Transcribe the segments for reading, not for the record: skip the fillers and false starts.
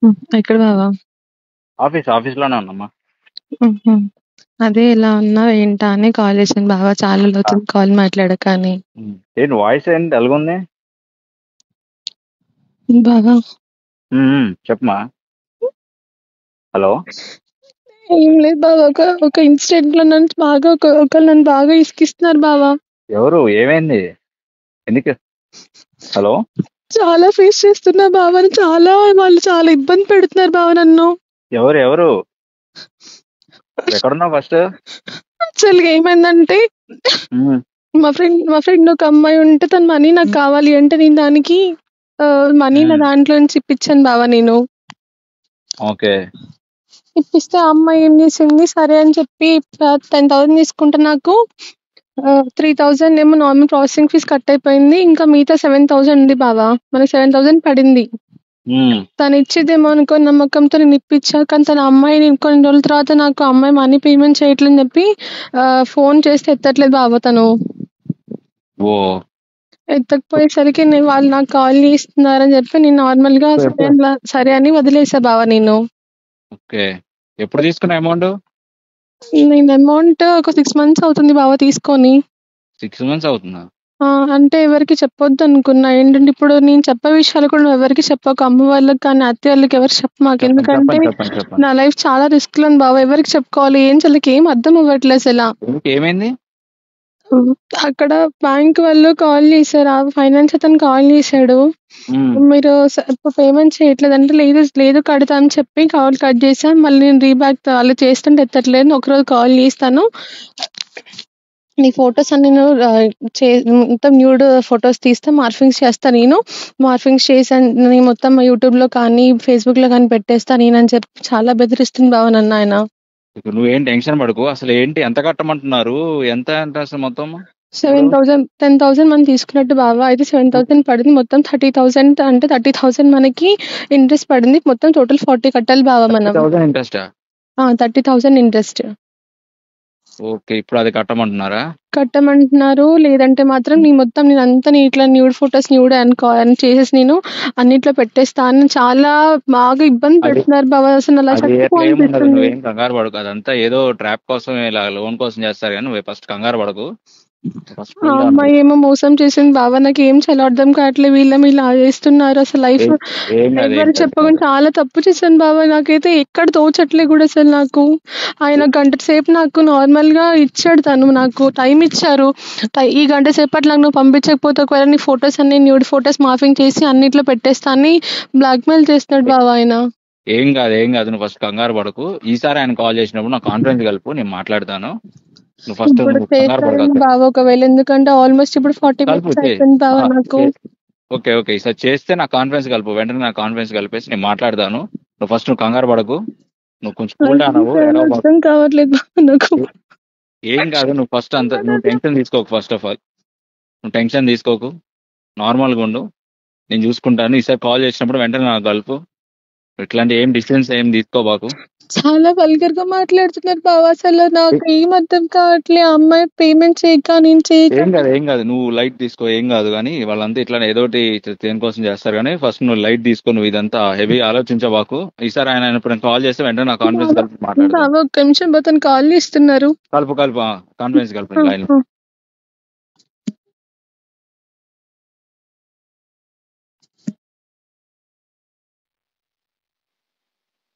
ఎక్కడ బావా? ఆఫీస్‌లోనే ఉన్నామ్మా. హుహు. అదే ఎలా ఉన్నావు ఏంటా అని కాల్ చేశాను బావా. చాలా ఆ! రోజులవుతుంది కాల్ మాట్లాడక అని. ఏంటి వాయిస్ ఏంటి డల్‌గుంది? బావా చెప్పమ్మా. హలో! ఏం లేదు బావా. ఒక ఇన్సిడెంట్‌లో నన్ను బాగా ఒకళ్ళు నన్ను బాగా ఇసికిస్తున్నారు బావా. ఎవరు? ఏమైంది? ఎందుకు? హలో! చాలా ఫేస్ చేస్తున్నా బావా. వాళ్ళు చాలా ఇబ్బంది పెడుతున్నారు బావా నన్ను. ఎవరు? ఎక్కడున్నావు ఫస్ట్? యాక్చువల్‌గా ఏమైందంటే హ్మ్. మా ఫ్రెండ్ ఒక అమ్మాయి ఉంటే తన మనీ నాకు కావాలి అంటే నేను దానికి మనీ నా హ్మ్. దాంట్లో నుంచి ఇప్పించాను బావా నేను. ఓకే. ఇప్పిస్తే ఆ అమ్మాయి ఏం చేసింది, సరే అని చెప్పి 10,000 తీసుకుంటే నాకు 3,000 ఏమో నార్మల్ ప్రాసెసింగ్ ఫీజ్ కట్ అయిపోయింది. ఇంకా మిగతా 7,000 ఉంది బావా. మనకి 7,000 పడింది. హ్మ్. తను ఇచ్చిద్దేమో అనుకోని నమ్మకంతో నేను ఇప్పించా. కానీ తన అమ్మాయి నేను కొన్ని రోజుల తర్వాత నాకు ఆ అమ్మాయి మనీ పేమెంట్ చేయట్లేదని చెప్పి ఫోన్ చేస్తే ఎత్తట్లేదు బావా తను. ఓహ్! ఎత్తకపోయేసరికి వాళ్ళు నాకు కాల్ చేస్తున్నారని చెప్పి నేను నార్మల్‌గా సరే అని వదిలేసా బావా నేను. ఓకే. ఎప్పుడు తీసుకున్నావు అమౌంట్? నేను అమౌంట్ ఒక 6 మంత్స్ అవుతుంది బావ తీసుకొని. 6 మంత్స్ అవుతుందా? అంటే ఎవరికీ చెప్పొద్దనుకున్నా. ఏంటంటే ఇప్పుడు నేను చెప్పే విషయాలు కూడా నువ్వెవరికీ చెప్పకు. అమ్మ వాళ్ళకి కానీ, అత్తయ్య వాళ్ళకి ఎవరికీ చెప్పమాకు. చెప్పండి. ఎందుకంటే చెప్పండి. చెప్పండి. చెప్పండి. నా లైఫ్ చాలా రిస్క్‌లో ఉంది బావ. ఎవరికి చెప్పుకోవాలి? ఏం అర్థం అవ్వట్లే అసల. ఎందుకు ఏమైంది? హ్మ్. అక్కడ బ్యాంక్ వాళ్ళు కాల్ చేశారు. ఆ ఫైనాన్స్ అతను కాల్ చేశాడు. హ్మ్. మీరు ఇప్పుడు పేమెంట్ చేయట్లేదంటే, లేదు కడతా అని చెప్పి కాల్ కట్ చేశా. మళ్ళీ నేను వాళ్ళు చేస్తుంటే ఎత్తట్లేదు. ఒకరోజు కాల్ చేస్తాను. నీ ఫోటోస్ అన్ని నేను మొత్తం న్యూడ్ ఫోటోస్ తీస్తే మార్ఫింగ్స్ చేస్తా నేను. మార్ఫింగ్స్ చేశాను నేను మొత్తం యూట్యూబ్‌లో కానీ, ఫేస్‌బుక్‌లో కానీ పెట్టేస్తా నేనని చెప్పి చాలా బెదిరిస్తుంది బావ నన్నాయన. ఇక నువ్వేం టెన్షన్ పడకు. అసలు ఏంటి ఎంత కట్టమంటున్నారు? ఎంత అంటే అసలు మొత్తం? ఇప్పుడు 7,000 10,000 మనం తీసుకున్నట్టు బావ. అయితే 7,000 పడింది. మొత్తం 30,000 అంటే 30,000 మనకి ఇంట్రెస్ట్ పడింది. మొత్తం టోటల్ 40 కట్టాలి బావ మనం. 30,000 ఇంట్రెస్టా? 30,000 ఇంట్రెస్ట్. ఓకే. ఇప్పుడు అది కట్టమంటున్నారా? కట్టమంటున్నారు. లేదంటే మాత్రం నేనంతా ఇట్లా న్యూడ్ అని చేసేసి నేను అన్నిట్లో పెట్టేస్తా అని చాలా బాగా ఇబ్బంది అది పెడుతున్నారు బావ. అసలు అలా అది చచ్చిపో అట్లా ఏముండదు. అనిపిస్తుంది. నువ్వేం కంగారు పడకు. అదంతా ఏదో ట్రాప్ కోసం ఇలా లోన్ కోసం చేస్తారు కానీ నువ్వు ఫస్ట్ కంగారు పడకు. ఫస్ట్ ఆ కూల్ డౌన్ అవ్వు. అమ్మాయి ఏమో మోసం చేసింది బావ. నాకేం చేయాలో అర్థం కావట్లే. వీళ్ళేమో ఇలా చేస్తున్నారు. అసలు లైఫ్ ఏం ఏం కాదు. ఏం ఎవరికి కాదు. చెప్పకుండా చాలా తప్పు చేశాను బావ. నాకైతే ఎక్కడ తోచట్లే కూడా అసలు నాకు. ఆయన గంట సేపు నాకు నార్మల్‌గా ఇచ్చాడు తను. నాకు టైం ఇచ్చారు. ఈ గంట సేపట్లో నాకు నువ్వు పంపించకపోతే ఒకవేళ నీ ఫోటోస్ అన్ని న్యూడ్ ఫోటోస్ మార్ఫింగ్ చేసి అన్నిట్లో పెట్టేస్తా అని బ్లాక్‌మెయిల్ చేస్తున్నాడు బావ ఆయన. ఏం కాదు. ఏం కాదు. నువ్వు ఫస్ట్ కంగారు పడకు. ఈసారి ఆయన కాల్ చేసినప్పుడు నా కాన్ఫరెన్స్ కలుపు. నేను మాట్లాడతాను. ఇప్పుడు నువ్వు కంగారు చేస్తాను పడకు. బావ ఒకవేళ. ఎందుకంటే ఆల్మోస్ట్ ఇప్పుడు 40 కలుపు మినిట్స్ చే అయిపోయింది బావ ఆ, నాకు. చే- ఓకే. ఓకే. ఈసారి చేస్తే నా కాన్ఫరెన్స్ కలుపు. వెంటనే నా కాన్ఫరెన్స్ కలిపేసి నేను మాట్లాడతాను. నువ్వు కంగారు పడకు. నువ్వు కొంచెం కూల్ డౌన్ నాకేం అవ్వు. చేయాలో ఏడవబాకు. అర్థం కావట్లేదు బావ నాకు. ఏం కాదు. నువ్వు టెన్షన్ తీసుకోకు. ఫస్ట్ ఆఫ్ ఆల్ నువ్వు టెన్షన్ తీసుకోకు. నార్మల్గా ఉండు. నేను చూసుకుంటాను. ఈసారి కాల్ చేసినప్పుడు వెంటనే నాకు కలుపు. ఇట్లాంటి ఏం డిసిషన్స్ ఏం తీసుకోబాకు. చాలా వల్గర్ గా మాట్లాడుతున్నారు బావ. అసలు నాకు ఏం అర్థం కావట్లే. ఆ అమ్మాయి పేమెంట్ చేయక నేను చేయక ఏం కాదు. నువ్వు లైట్ తీసుకో. ఏం కాదు కానీ వాళ్ళంతా ఇట్లా ఏదోటి దేనికోసం చేస్తారు కానీ ఫస్ట్ నువ్వు లైట్ తీసుకో. నువ్వు ఇదంతా హెవీ ఆలోచించబాకు. ఈసారి ఆయన ఇప్పుడు కాల్ చేస్తే వెంటనే నా కాన్ఫరెన్స్ బావ కలిపి మాట్లాడతాను. బావ ఒక్క నిమిషం అతను కాల్ చేస్తున్నారు. కలుపు కలుపు కాన్ఫరెన్స్ ఆ, కలిపి లైన్. ఆ.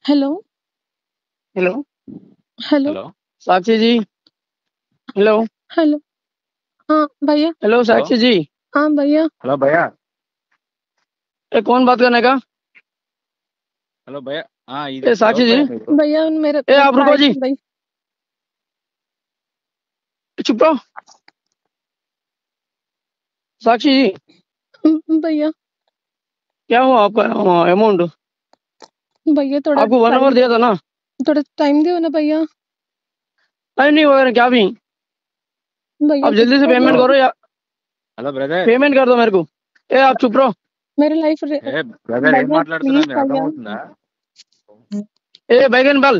हेलो हेलो हेलो హలో साक्षी जी। हेलो हेलो हाँ भैया। हेलो హలో साक्षी जी। हाँ भैया। హలో భయ్యా. कौन बात करने का? హలో భయ్యా. ఇది साक्षी ఎవరు जी। భయ్యా మీరు? भैया मेरे आप रुको जी। भाई। चुप रहो साक्षी जी। भैया क्या हुआ आपका अमाउंट? भैया थोड़ा आपको 1 आवर दिया था ना? थोड़ा टाइम दो ना भैया। टाइम नहीं वगैरह क्या भी। भैया आप जल्दी से पेमेंट करो या హలో బ్రదర్. पेमेंट कर दो मेरे को। आप चुप रहो। मेरे लाइफ బ్రదర్ ఏం भैया మాట్లాడుతున్నా प्लीज మీరు भैया। అర్థమవుతుందా? बैगन बाल।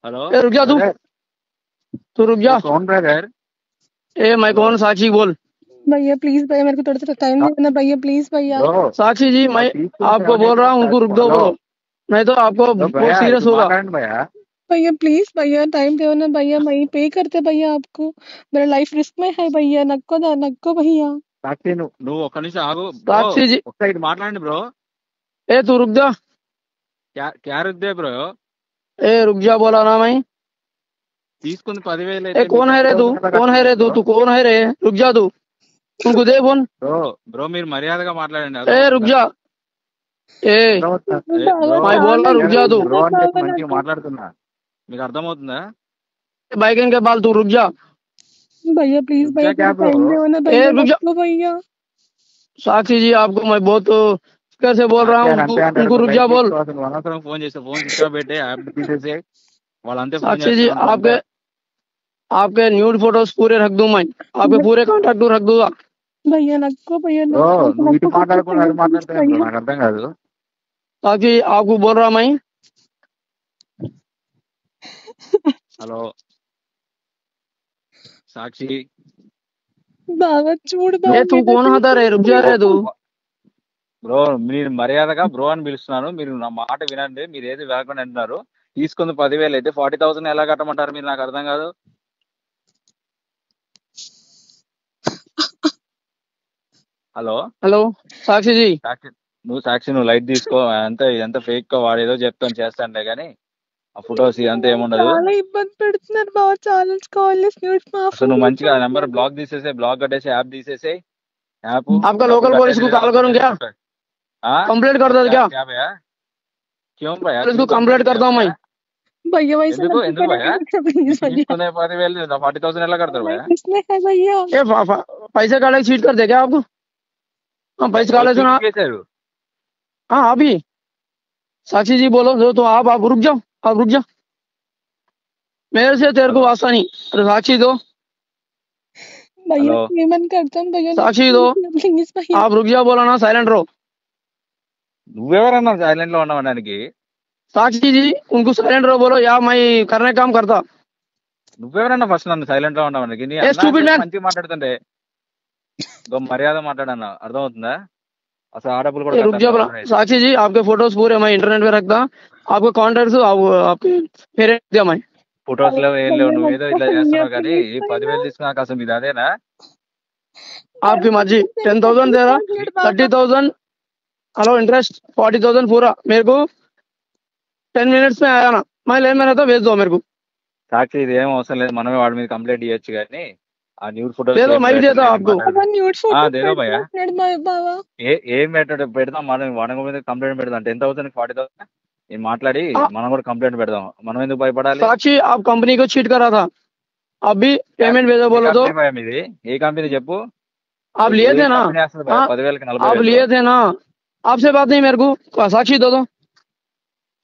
హలో रुक जा तू। तू रुक जा। कौन ब्रदर? मैं कौन साक्षी बोल। भैया प्लीज भैया मेरे को थोड़ा सा टाइम दे ना भैया प्लीज भैया। ब्रो साक्षी जी मैं आपको बोल रहा हूँ उनको रुक दो बोलो। नहीं तो आपको तो बहुत भैया सीरियस इधर होगा। माట్లాడండి भैया भैया प्लीज भैया टाइम दो ना भैया, मैं पे करते भैया आपको, मेरा लाइफ रिस्क में है भैया, नक्को भैया। సాక్షి నువ్వు ఒక్క నిమిషం ఆగు బ్రో, साक्षी जी, ఒక్క ఇది మాట్లాడండి బ్రో. ए तू रुक जा, క్యా రుద్దే బ్రో, ए रुक जा बोला ना मैं। తీసుకుంది 10,000 ए అయితే कौन है रे तू, 50,000 ఎలా कौन है रे కట్టమంటారు तू, బ్రో? तू कौन है रे, रुक जा तू, उनको दे फोन। బ్రో బ్రో మీరు మర్యాదగా మాట్లాడండి, ए रुक అర్థమవుతుందా? जा, ए బ్రో मैं बोल रहा रुक जा तू, బ్రో అని చెప్పి మంచిగా మాట్లాడుతున్నా, మీకు అర్థమవుతుందా? बैगन के बाल तू रुक जा। भैया प्लीज रुक जा भैया क्या ब्रो? टाइम दो ना ए भैया, रुक जा, नक्को भैया। साक्षी जी आपको मैं बहुत कैसे बोल रहा हूँ, అంతే అంటారు उनको रुक जा बोल। నువ్వు అనవసరం ఫోన్ చేస్తే ఫోన్ స్విచ్ ఆఫ్ పెట్టే యాప్ తీసేసి వాళ్ళంతే ఫోన్ साक्षी जी చేస్తారు आपके आपके न्यूड फोटोज पूरे रख दूं मैं, आपके पूरे कांटेक्ट रख दूंगा। भैया नक्को भैया, బ్రో నువ్వు ఇటు नक्को మాట్లాడకుండా అది भैया प्लीज మాట్లాడుతున్నావు బ్రో, भैया। నాకు అర్థం కాదు. ताकि आपको बोल रहा मैं। హలో సాక్షి, बाबा चूड़ ए बाबा तू मेरा कौन होता रे, रुक जा रे तू। బ్రో మీరు మర్యాదగా బ్రో అని పిలుస్తున్నాను, మీరు నా మాట వినండి, మీరు ఏది వేగకుండా అంటున్నారు. తీసుకుంది 10,000 అయితే 40,000 ఎలా కట్టమంటారు మీరు, నాకు అర్థం కాదు. హలో हेलो साक्षी जी, సాక్షి నువ్వు లైట్ తీసుకో, ఎంత ఫేక్ గా వాడేదో చెప్తాను చేస్తానులే కానీ ఆ ఫొటోస్ ఇదంతా ఏముండదు. చాలా ఇబ్బంది పెడుతున్నారు బాబా, చాలా కాల్ చేసి న్యూస్ అసలు నువ్వు మంచిగా నెంబర్ బ్లాక్ తీసేసే, బ్లాక్ కట్టేసి యాప్ తీసేసే, యాప్ आपका लोकल पुलिस को कॉल करूँ क्या, कंप्लेंट कर दो क्या, क्या भैया, क्यों भैया पुलिस को कंप्लेंट करता हूँ मैं। भैया वैसे ఎందుకు ఎందుకు భయ్యా प्लीज भैया, తీసుకునే 10,000 40,000 ఎలా కడతారు భయ్యా? किसने है भैया? ये पैसे काले चीट कर दे क्या आपको, हाँ पैसे काले सुना, చీటింగ్ చేశారు. हाँ अभी साक्षी जी बोलो जो, तो आप रुक जाओ, आप रुक जाओ, मेरे से तेरे को वास्ता नहीं, अरे साक्षी दो, भैया हेलो पेमेंट करता हूँ भैया, साक्षी दो, प्लीज भैया। आप रुक जाओ बोला ना, साइलेंट रहो। నువ్వెవరన్నా సైలెంట్ లో ఉండవడానికి? साक्षी जी उनको साइलेंट रहो बोलो, या मैं करने काम करता। నువ్వెవరన్నా ఫస్ట్ నన్ను సైలెంట్ లో ఉండవడానికి? నీ ఏ stupid man. మంచిగా మాట్లాడుతుంటే మర్యాద మాట్లాడన్నా, అర్థమవుతుందా? అసలు ఆడపులు కూడా ये रुक जाओ बोला, साक्षी जी आपके फोटोज पूरे मैं इंटरनेट पे रखता, आपके कॉन्टेक्ट आपके फेरे दिया मैं। ఫొటోస్ లో ఏం లేవు, నువ్వేదో ఇట్లా చేస్తున్నావు కానీ ఈ 10,000 తీసుకున్నాక అసలు మీది అదేనా? आपकी मर्जी, 10,000 दे रहा, 30,000 हेलो इंटरेस्ट, 40,000 पूरा मेरे को 10 मिनट्स में आया ना, मैं ले में रहता, भेज दो मेरे को, సాక్షి ఇది ఏం అవసరం లేదు, మనమే వాడి మీద కంప్లైంట్ ఇవ్వచ్చు కానీ ఆ న్యూడ్ ఫోటోస్ दे दो मैं भी देता आपको। न्यूड फोटो దేదో భయ్యా, बाबा ఏం పెడతాం మనం, వాడి మీద కంప్లైంట్ పెడదాం. 10,000 40,000 నేను మాట్లాడి మనం కూడా కంప్లైంట్ పెడదాం, మనం ఎందుకు భయపడాలి? साक्षी आप कंपनी को चीट करा था, अभी पेमेंट भेजो बोलो तो, మీది ఏ కంపెనీ చెప్పు? आप लिए थे ना, 10,000 आप लिए थे ना, आपसे बात नहीं मेरे को, साक्षी दो,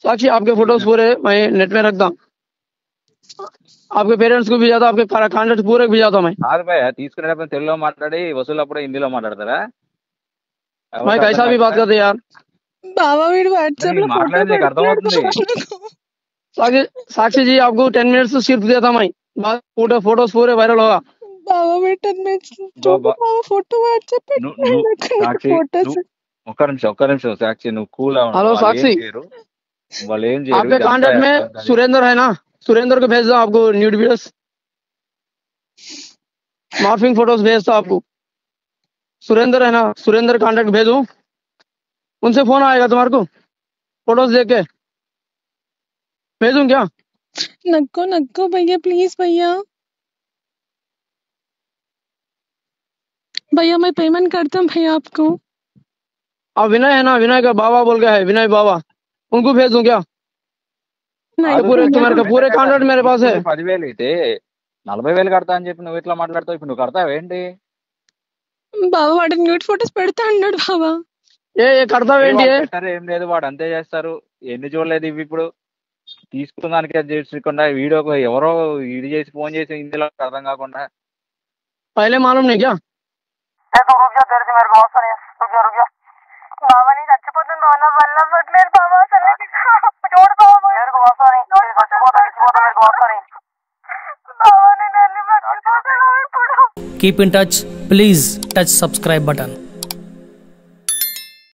साक्षी आपके फोटोज पूरे मैं नेट में रखता, आपके पेरेंट्स को भी जाता, आपके कॉन्टेक्ट पूरे भी जाता मैं। కాదు భయ్యా, తీసుకునేటప్పుడు తెలుగులో మాట్లాడి వసూలప్పుడు హిందీలో మాట్లాడతారా? मैं कैसा भी बात करते यार, बाबा मेरे व्हाट्सएप नहीं, में फोटो मारने का अर्थ होता नहीं। साक्षी साक्षी जी आपको 10 मिनट्स सिर्फ देता मैं, पूरे फोटोज पूरे वायरल होगा। बाबा मेरे 10 मिनट्स जो बाबा- बाबा फोटो व्हाट्सएप पे సాక్షి फोटोस ఒక్క నిమిషం సాక్షి, నువ్వు కూల్ हेलो साक्षी, వాళ్ళు ఏం आपके कॉन्टेक्ट में सुरेंद्र है ना, सुरेंद्र को भेज दो आपको न्यूड वीडियोस, मॉर्फिंग फोटोज भेजता आपको, सुरेंद्र है ना, सुरेंद्र कॉन्टेक्ट भेजो, उनसे फोन आएगा तुम्हारे को, फोटोज देख के भेजूं क्या? नक्को नक्को भैया प्लीज भैया, भैया मैं पेमेंट करता हूँ भैया आपको। आप विनय है ना, विनय का बाबा बोल गया है, विनय बाबा, उनको भेज दूं क्या? नहीं पूरे तुम्हारे का पूरे कॉन्टेक्ट मेरे पास है। 10,000 అయితే 40,000 కడతా అని చెప్పి నువ్వు ఇట్లా మాట్లాడతావు, ఇప్పుడు నువ్వు కడతావేంటి? బాబా వాడు న్యూడ్ ఫోటోస్ పెడతా అన్నాడు బాబా। ये करता वेंटी है, పెట్టారు ఏం లేదు, వాడు అంతే చేస్తారు. ఎన్ని చూడలేదు ఇవి, ఇప్పుడు తీసుకున్నానికి అది చేసుకుండా వీడియోకి ఎవరో ఇది చేసి ఫోన్ చేసి హిందీలో అర్థం కాకుండా. पहले मालूम नहीं क्या? तू रुक जा, तेरे से मेरे को वास्ता नहीं है, रुक जा बाबा नहीं చచ్చిపోతుంది బాబా, నా వల్ల పట్టలేదు బాబా, అసలు చూడు బాబా मेरे को वास्ता नहीं, చచ్చిపోతా मेरे को वास्ता नहीं బాబా, నేను వెళ్ళి మర్చిపోతాను ఇప్పుడు। Keep in touch. Please touch subscribe button.